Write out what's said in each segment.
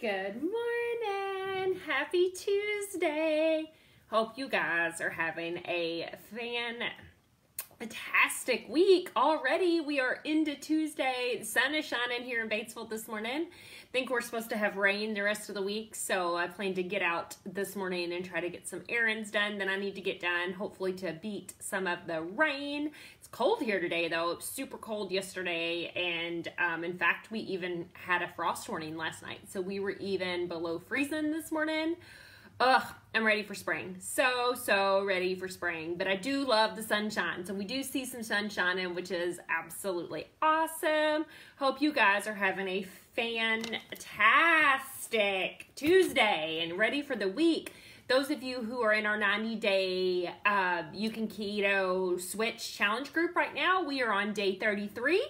Good morning. Happy Tuesday. Hope you guys are having a fantastic week already. We are into Tuesday. The sun is shining here in Batesville this morning. I think we're supposed to have rain the rest of the week, so I plan to get out this morning and try to get some errands done that I need to get done, hopefully to beat some of the rain. It's cold here today, though. It was super cold yesterday, and in fact, we even had a frost warning last night, so we were even below freezing this morning. Ugh, I'm ready for spring. So ready for spring. But I do love the sunshine. So we do see some sun shining, which is absolutely awesome. Hope you guys are having a fantastic Tuesday and ready for the week. Those of you who are in our 90-day UCANKETO Switch Challenge group right now, we are on day 33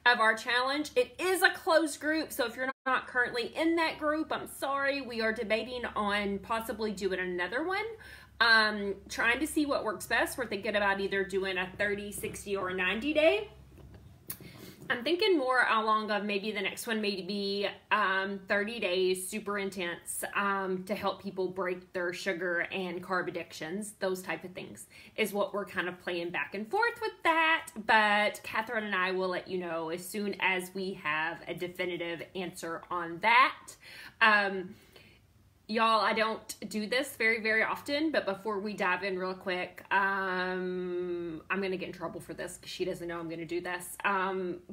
of our challenge. It is a closed group, so if you're not currently in that group, I'm sorry. We are debating on possibly doing another one. Trying to see what works best. We're thinking about either doing a 30, 60, or a 90-day. I'm thinking more along of maybe the next one maybe 30 days, super intense, to help people break their sugar and carb addictions. Those type of things is what we're kind of playing back and forth with that. But Catherine and I will let you know as soon as we have a definitive answer on that. Y'all, I don't do this very, very often, but before we dive in real quick, I'm going to get in trouble for this because she doesn't know I'm going to do this.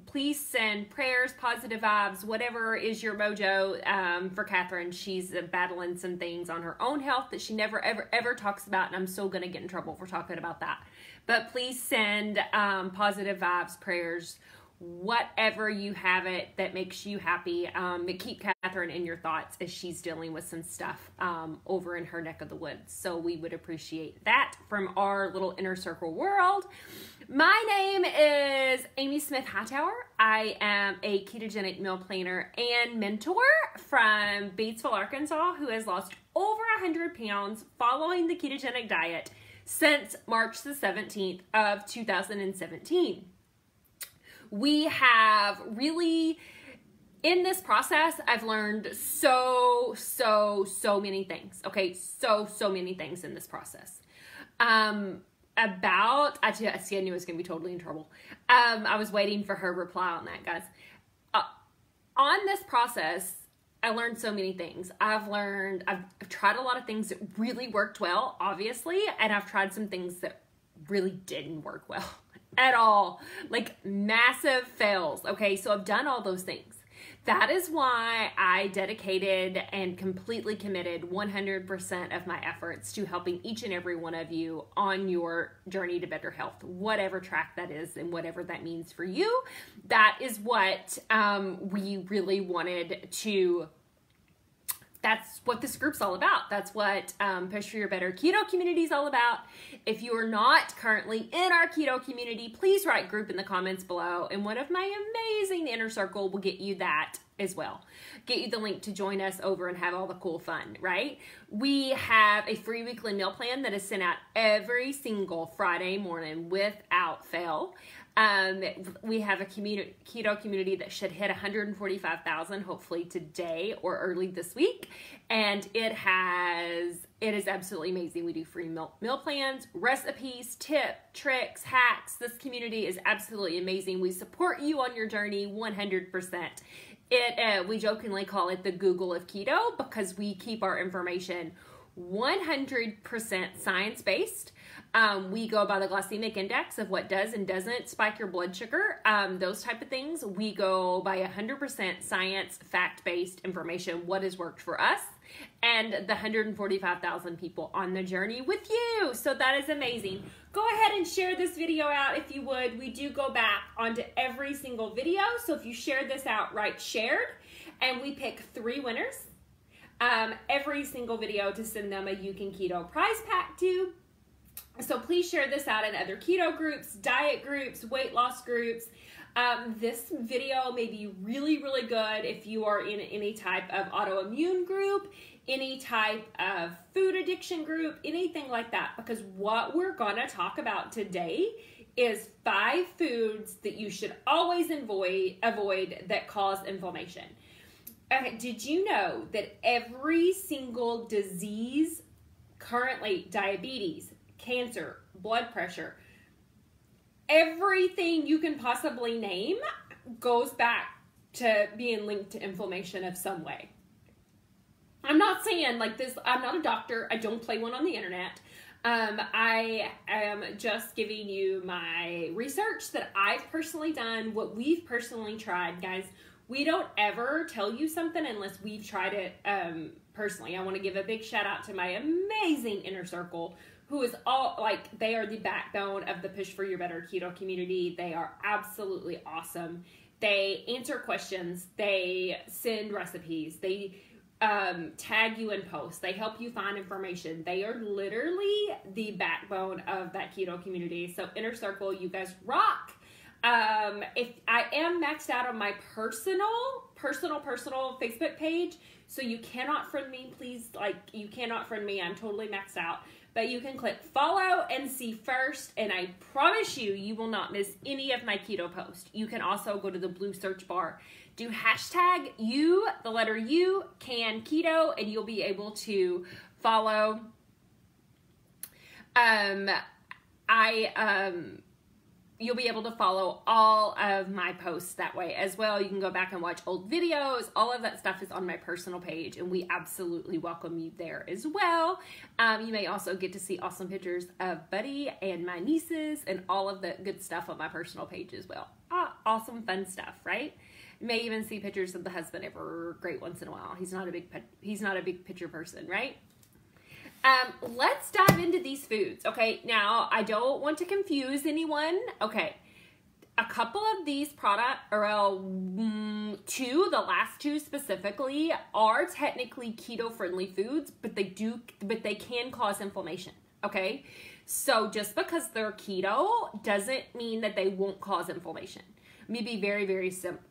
Please send prayers, positive vibes, whatever is your mojo for Catherine. She's battling some things on her own health that she never, ever talks about, and I'm still going to get in trouble for talking about that. But please send positive vibes, prayers, whatever you have it that makes you happy. Keep Catherine in your thoughts as she's dealing with some stuff over in her neck of the woods. So we would appreciate that from our little inner circle world. My name is Amy Smith-Hightower. I am a ketogenic meal planner and mentor from Batesville, Arkansas, who has lost over 100 pounds following the ketogenic diet since March the 17th of 2017. We have really, in this process, I've learned so many things. Okay, so many things in this process. I knew I was going to be totally in trouble. I was waiting for her reply on that, guys. On this process, I learned so many things. I've tried a lot of things that really worked well, obviously, and I've tried some things that really didn't work well at all, like massive fails. Okay, so I've done all those things. That is why I dedicated and completely committed 100% of my efforts to helping each and every one of you on your journey to better health, whatever track that is and whatever that means for you. That is what we really wanted to. That's what this group's all about. That's what Push for Your Better Keto community is all about. If you are not currently in our keto community, please write group in the comments below, and one of my amazing inner circle will get you that as well. Get you the link to join us over and have all the cool fun, right? We have a free weekly meal plan that is sent out every single Friday morning without fail. We have a keto community that should hit 145,000 hopefully today or early this week, and it is absolutely amazing. We do free meal plans, recipes, tips, tricks, hacks. This community is absolutely amazing. We support you on your journey 100%. We jokingly call it the Google of keto because we keep our information 100% science-based. We go by the glycemic index of what does and doesn't spike your blood sugar, those type of things. We go by 100% science, fact-based information, what has worked for us, and the 145,000 people on the journey with you. So that is amazing. Go ahead and share this video out if you would. We do go back onto every single video. So if you share this out, write shared, and we pick 3 winners every single video to send them a UCANKETO prize pack to. So please share this out in other keto groups, diet groups, weight loss groups. This video may be really, really good if you are in any type of autoimmune group, any type of food addiction group, anything like that, because what we're going to talk about today is 5 foods that you should always avoid that cause inflammation. Okay, did you know that every single disease currently, diabetes, cancer, blood pressure, everything you can possibly name goes back to being linked to inflammation of some way? I'm not saying like this, I'm not a doctor, I don't play one on the internet. I am just giving you my research that I've personally done, what we've personally tried. Guys, we don't ever tell you something unless we've tried it personally. I want to give a big shout out to my amazing inner circle, who is all like, they are the backbone of the Push for Your Better Keto community. They are absolutely awesome. They answer questions, they send recipes, they tag you in posts, they help you find information. They are literally the backbone of that keto community. So inner circle, you guys rock. If I am maxed out on my personal Facebook page, so you cannot friend me, please, like, you cannot friend me, I'm totally maxed out, but you can click follow and see first, and I promise you, you will not miss any of my keto posts. You can also go to the blue search bar, do hashtag you, the letter U, can keto, and you'll be able to follow. You'll be able to follow all of my posts that way as well. You can go back and watch old videos. All of that stuff is on my personal page, and we absolutely welcome you there as well. You may also get to see awesome pictures of Buddy and my nieces and all of the good stuff on my personal page as well. Awesome, fun stuff, right? You may even see pictures of the husband every great once in a while. He's not a big picture person, right? Let's dive into these foods. Okay, now I don't want to confuse anyone. Okay, a couple of these products, or the last two specifically, are technically keto-friendly foods, but they can cause inflammation. Okay, so just because they're keto doesn't mean that they won't cause inflammation. Let me be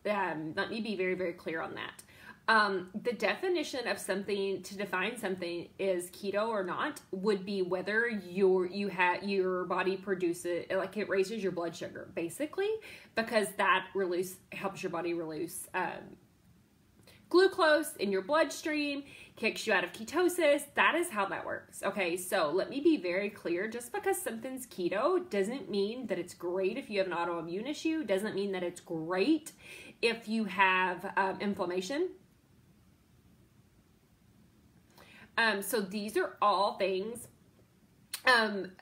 let me be very clear on that. The definition of something, to define something is keto or not, would be whether your body produces, like, it raises your blood sugar, basically, because that helps your body release glucose in your bloodstream, kicks you out of ketosis. That is how that works. Okay, so let me be very clear. Just because something's keto doesn't mean that it's great if you have an autoimmune issue, doesn't mean that it's great if you have inflammation. So these are all things.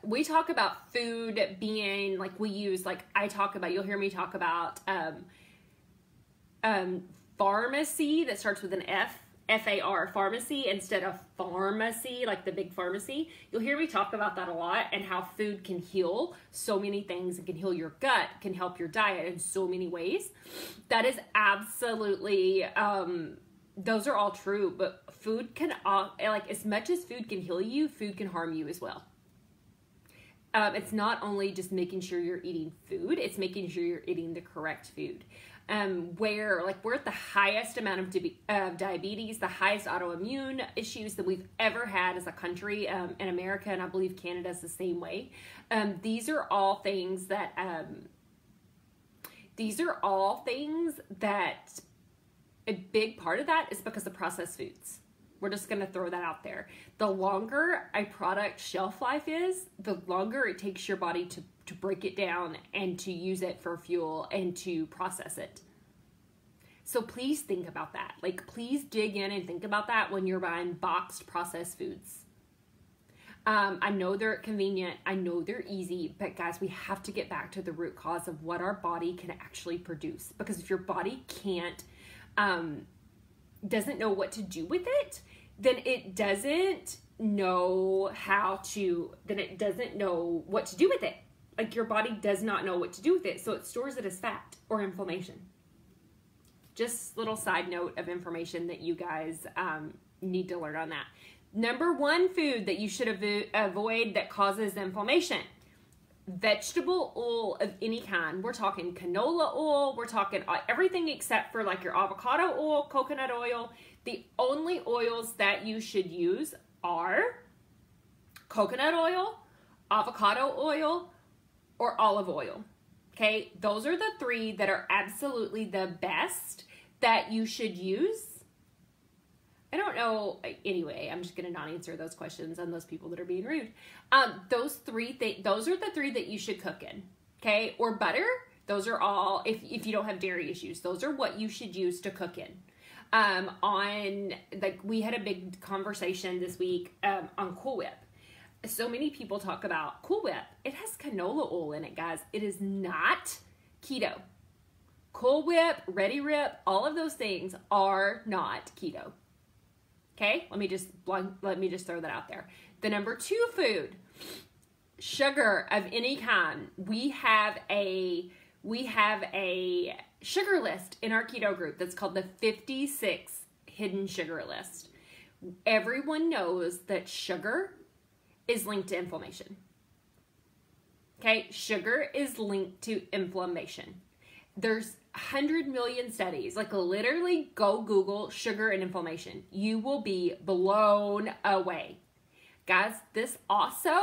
We talk about food being, like, you'll hear me talk about pharmacy that starts with an F, F-A-R, pharmacy, instead of pharmacy, like the big pharmacy. You'll hear me talk about that a lot, and how food can heal so many things. It can heal your gut, can help your diet in so many ways. That is absolutely, those are all true, but food can, like, as much as food can heal you, food can harm you as well. It's not only just making sure you're eating food, it's making sure you're eating the correct food. We're at the highest amount of diabetes, the highest autoimmune issues that we've ever had as a country in America, and I believe Canada's the same way. These are all things that a big part of that is because of processed foods. We're just going to throw that out there. The longer a product shelf life is, the longer it takes your body to break it down and to use it for fuel and to process it. So please think about that. Like, please dig in and think about that when you're buying boxed processed foods. I know they're convenient. I know they're easy, but guys, we have to get back to the root cause of what our body can actually produce. Because if your body doesn't know what to do with it, then it doesn't know what to do with it. Like, your body does not know what to do with it, so it stores it as fat or inflammation. Just little side note of information that you guys need to learn on that. Number one food that you should avoid that causes inflammation: vegetable oil of any kind. We're talking canola oil. We're talking everything except for, like, your avocado oil, coconut oil. The only oils that you should use are coconut oil, avocado oil, or olive oil. Okay, those are the three that are absolutely the best that you should use. I don't know. Anyway, I'm just going to not answer those questions on those people that are being rude. Those are the three that you should cook in. Okay. Or butter. Those are all, if you don't have dairy issues, those are what you should use to cook in. We had a big conversation this week, on Cool Whip. So many people talk about Cool Whip. It has canola oil in it, guys. It is not keto. Cool Whip, Ready Rip, all of those things are not keto. Okay, let me just throw that out there. The number 2 food, sugar of any kind. We have a sugar list in our keto group that's called the 56 hidden sugar list. Everyone knows that sugar is linked to inflammation. Okay, sugar is linked to inflammation. There's 100 million studies. Like, literally go Google sugar and inflammation. You will be blown away. Guys, this also,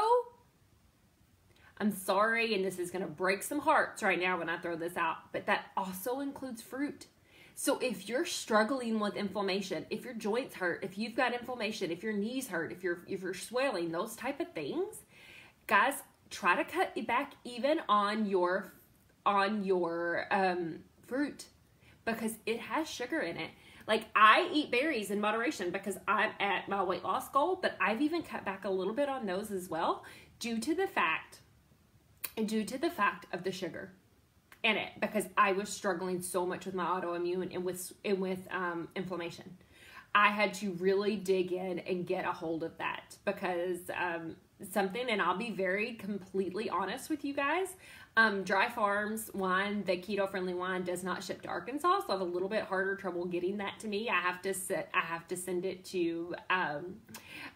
I'm sorry, and this is going to break some hearts right now when I throw this out, but that also includes fruit. So if you're struggling with inflammation, if your joints hurt, if you've got inflammation, if your knees hurt, if you're swelling, those type of things, guys, try to cut back even on your fruit, because it has sugar in it. Like, I eat berries in moderation because I'm at my weight loss goal, but I've even cut back a little bit on those as well due to the fact of the sugar in it, because I was struggling so much with my autoimmune and with inflammation. I had to really dig in and get a hold of that, because and I'll be very completely honest with you guys. Dry Farms wine, the keto-friendly wine, does not ship to Arkansas, so I have a little bit harder trouble getting that to me. I have to send it to, I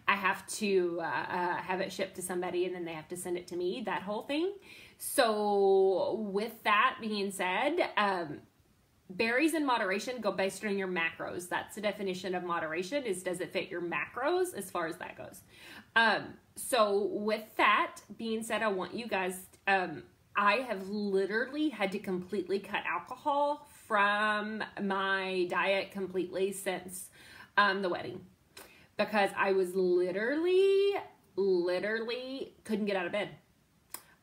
have to have it shipped to somebody, and then they have to send it to me, that whole thing. So with that being said, berries in moderation go based on your macros. That's the definition of moderation, is does it fit your macros as far as that goes. So with that being said, I want you guys, I have literally had to completely cut alcohol from my diet completely since the wedding, because I was literally couldn't get out of bed.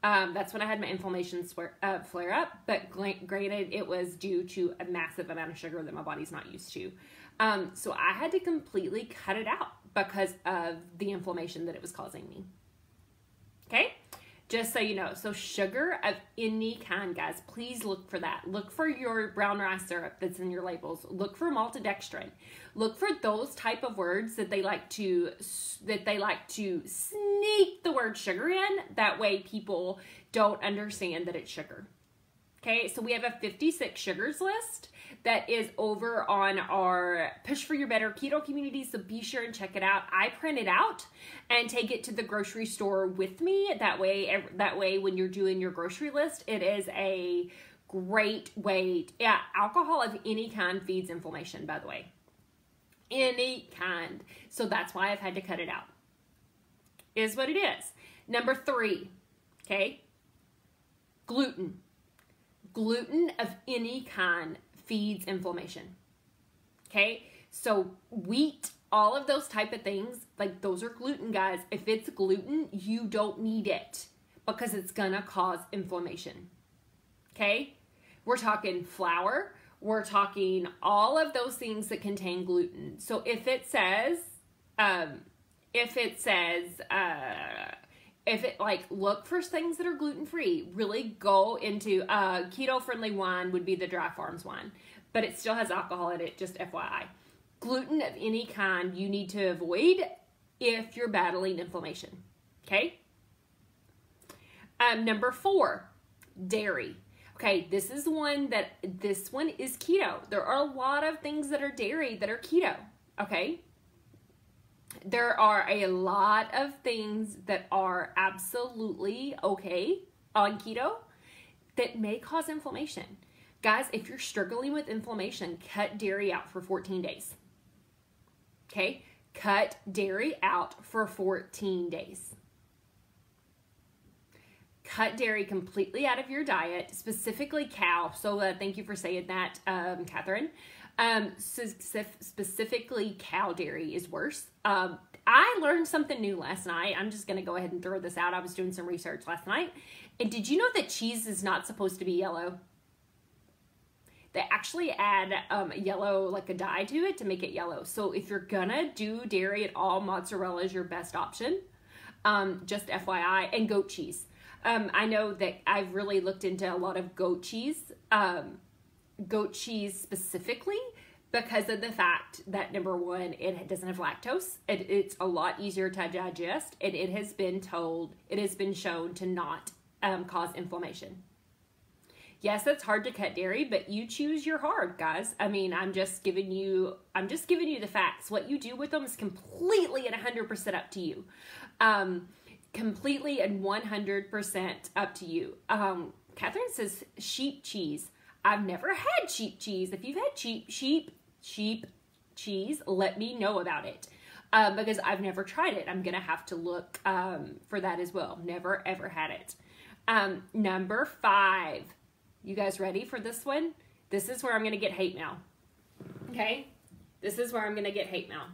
That's when I had my inflammation flare up, but granted, it was due to a massive amount of sugar that my body's not used to. So I had to completely cut it out because of the inflammation that it was causing me. Okay? Just so you know. So sugar of any kind, guys, please look for that. Look for your brown rice syrup that's in your labels. Look for maltodextrin. Look for those type of words that they like to sneak the word sugar in. That way people don't understand that it's sugar. Okay, so we have a 56 sugars list that is over on our Push for Your Better Keto community, so be sure and check it out. I print it out and take it to the grocery store with me. That way when you're doing your grocery list, it is a great way. Yeah, alcohol of any kind feeds inflammation, by the way. Any kind. So that's why I've had to cut it out. Is what it is. Number 3, okay? Gluten. Gluten of any kind feeds inflammation. Okay? So wheat, all of those type of things, like those are gluten, guys. If it's gluten, you don't need it because it's gonna cause inflammation. Okay? We're talking flour. We're talking all of those things that contain gluten. So if it says, look for things that are gluten-free. Really go into keto-friendly wine would be the Dry Farms wine, but it still has alcohol in it, just FYI. Gluten of any kind you need to avoid if you're battling inflammation, okay? Number 4, dairy. Okay, this one is keto. There are a lot of things that are dairy that are keto, okay? There are a lot of things that are absolutely okay on keto that may cause inflammation. Guys, if you're struggling with inflammation, cut dairy out for 14 days. Okay? Cut dairy out for 14 days. Cut dairy completely out of your diet, specifically cow. So thank you for saying that, Catherine. Specifically, cow dairy is worse. I learned something new last night. I'm just going to go ahead and throw this out. I was doing some research last night. And did you know that cheese is not supposed to be yellow? They actually add yellow, like a dye to it to make it yellow. So if you're going to do dairy at all, mozzarella is your best option. Just FYI. And goat cheese. I know that I've really looked into a lot of goat cheese specifically, because of the fact that, number one, it doesn't have lactose. It's a lot easier to digest, and it has been shown to not cause inflammation. Yes, it's hard to cut dairy, but you choose your hard, guys. I mean, I'm just giving you the facts. What you do with them is completely and 100% up to you. Completely and 100% up to you. Catherine says sheep cheese. I've never had sheep cheese. If you've had sheep cheese, let me know about it. Because I've never tried it. I'm going to have to look for that as well. Never, ever had it. Number 5. You guys ready for this one? This is where I'm going to get hate mail. Okay? This is where I'm going to get hate mail.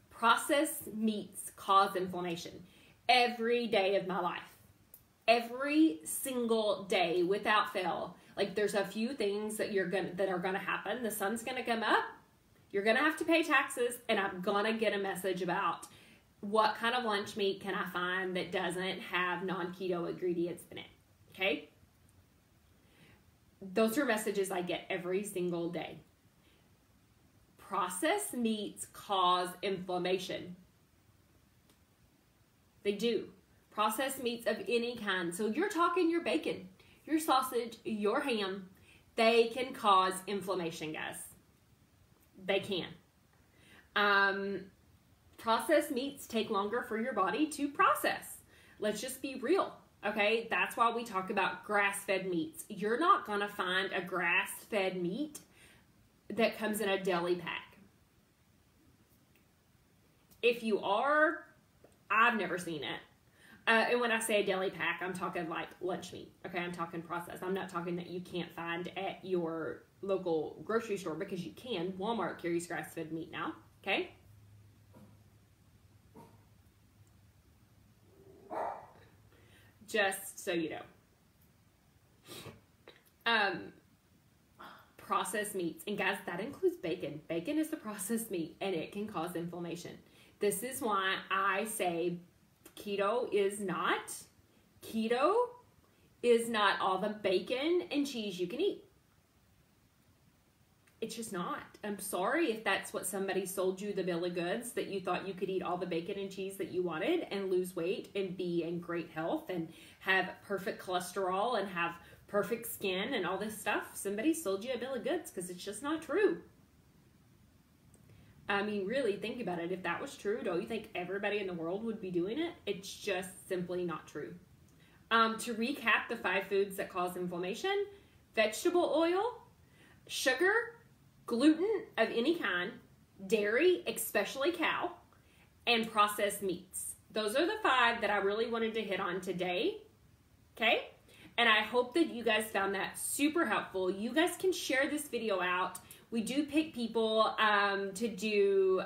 Processed meats cause inflammation. Every day of my life. Every single day without fail. Like, there's a few things that are gonna happen. The sun's gonna come up. You're gonna have to pay taxes, and I'm gonna get a message about what kind of lunch meat can I find that doesn't have non-keto ingredients in it. Okay? Those are messages I get every single day. Processed meats cause inflammation. They do. Processed meats of any kind. So you're talking your bacon, your sausage, your ham. They can cause inflammation, guys. They can. Processed meats take longer for your body to process. Let's just be real, okay? That's why we talk about grass-fed meats. You're not going to find a grass-fed meat that comes in a deli pack. If you are, I've never seen it. And when I say a deli pack, I'm talking like lunch meat. Okay, I'm talking processed. I'm not talking that you can't find at your local grocery store, because you can. Walmart carries grass-fed meat now. Okay. Just so you know. Processed meats. And guys, that includes bacon. Bacon is the processed meat, and it can cause inflammation. This is why I say keto is not all the bacon and cheese you can eat. It's just not. I'm sorry if that's what somebody sold you the bill of goods, that you thought you could eat all the bacon and cheese that you wanted and lose weight and be in great health and have perfect cholesterol and have perfect skin and all this stuff. Somebody sold you a bill of goods, because it's just not true. I mean, really, think about it. If that was true, don't you think everybody in the world would be doing it? It's just simply not true. To recap the 5 foods that cause inflammation: vegetable oil, sugar, gluten of any kind, dairy, especially cow, and processed meats. Those are the 5 that I really wanted to hit on today. Okay? And I hope that you guys found that super helpful. You guys can share this video out. We do pick people to do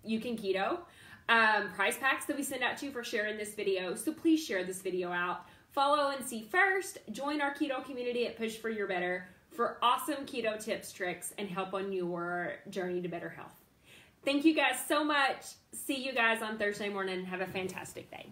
UCANKETO prize packs that we send out to you for sharing this video. So please share this video out. Follow and see first. Join our keto community at Push for Your Better for awesome keto tips, tricks, and help on your journey to better health. Thank you guys so much. See you guys on Thursday morning. Have a fantastic day.